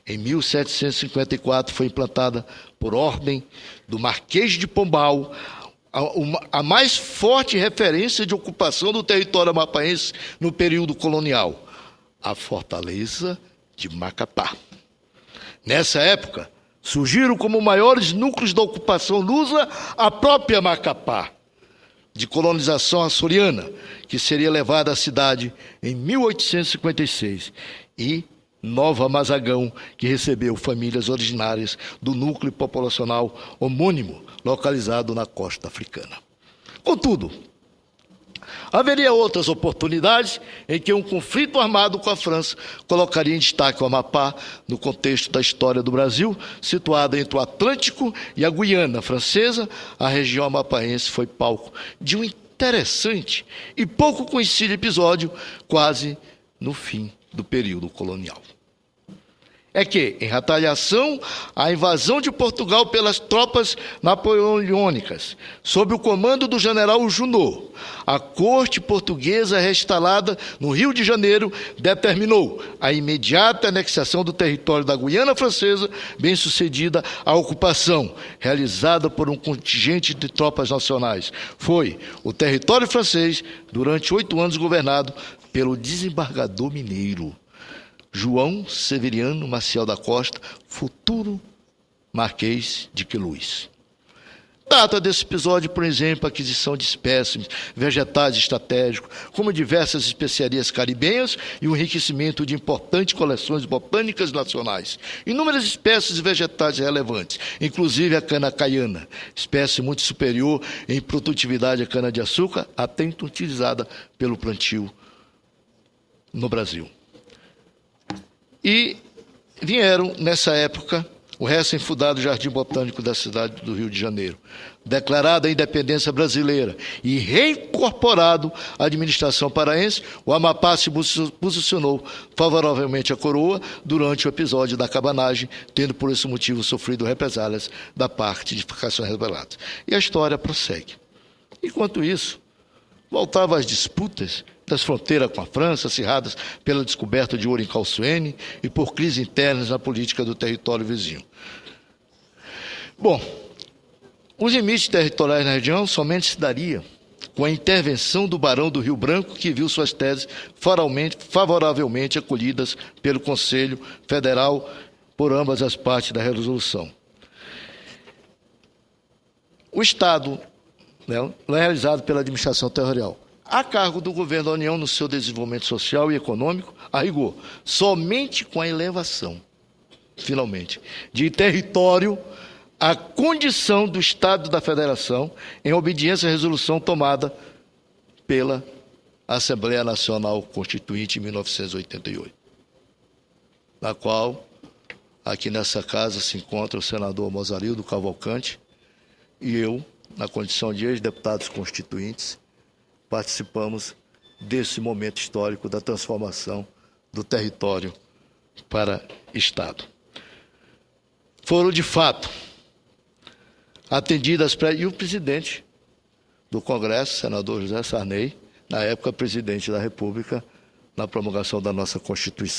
Em 1754 foi implantada, por ordem do Marquês de Pombal, a mais forte referência de ocupação do território amapaense no período colonial, a Fortaleza de Macapá. Nessa época, surgiram como maiores núcleos da ocupação lusa a própria Macapá, de colonização açoriana, que seria levada à cidade em 1856, e Nova Mazagão, que recebeu famílias originárias do núcleo populacional homônimo, localizado na costa africana. Contudo, haveria outras oportunidades em que um conflito armado com a França colocaria em destaque o Amapá no contexto da história do Brasil, situada entre o Atlântico e a Guiana Francesa. A região amapaense foi palco de um interessante e pouco conhecido episódio, quase no fim do período colonial. É que, em retaliação à invasão de Portugal pelas tropas napoleônicas, sob o comando do general Junot, a corte portuguesa reinstalada no Rio de Janeiro determinou a imediata anexação do território da Guiana Francesa, bem sucedida a ocupação, realizada por um contingente de tropas nacionais. Foi o território francês, durante 8 anos governado pelo desembargador mineiro João Severiano Maciel da Costa, futuro Marquês de Queluz. Data desse episódio, por exemplo, a aquisição de espécimes vegetais estratégicos, como diversas especiarias caribenhas e o enriquecimento de importantes coleções botânicas nacionais. Inúmeras espécies vegetais relevantes, inclusive a cana caiana, espécie muito superior em produtividade à cana-de-açúcar, até utilizada pelo plantio no Brasil. E vieram, nessa época, o recém-fundado Jardim Botânico da cidade do Rio de Janeiro, declarada a independência brasileira e reincorporado à administração paraense, o Amapá se posicionou favoravelmente à coroa durante o episódio da cabanagem, tendo por esse motivo sofrido represálias da parte de facções rebeladas. E a história prossegue. Enquanto isso, voltava às disputas das fronteiras com a França, acirradas pela descoberta de ouro em Calçoene e por crises internas na política do território vizinho. Bom, os limites territoriais na região somente se daria com a intervenção do Barão do Rio Branco, que viu suas teses favoravelmente acolhidas pelo Conselho Federal por ambas as partes da resolução. O Estado, realizado pela administração territorial, a cargo do governo da União no seu desenvolvimento social e econômico, a rigor, somente com a elevação, finalmente, de território à condição do Estado da Federação, em obediência à resolução tomada pela Assembleia Nacional Constituinte em 1988, na qual, aqui nessa casa, se encontra o senador Mozarildo Cavalcante e eu, na condição de ex-deputados constituintes, participamos desse momento histórico da transformação do território para Estado. Foram, de fato, atendidas... E o presidente do Congresso, senador José Sarney, na época presidente da República, na promulgação da nossa Constituição.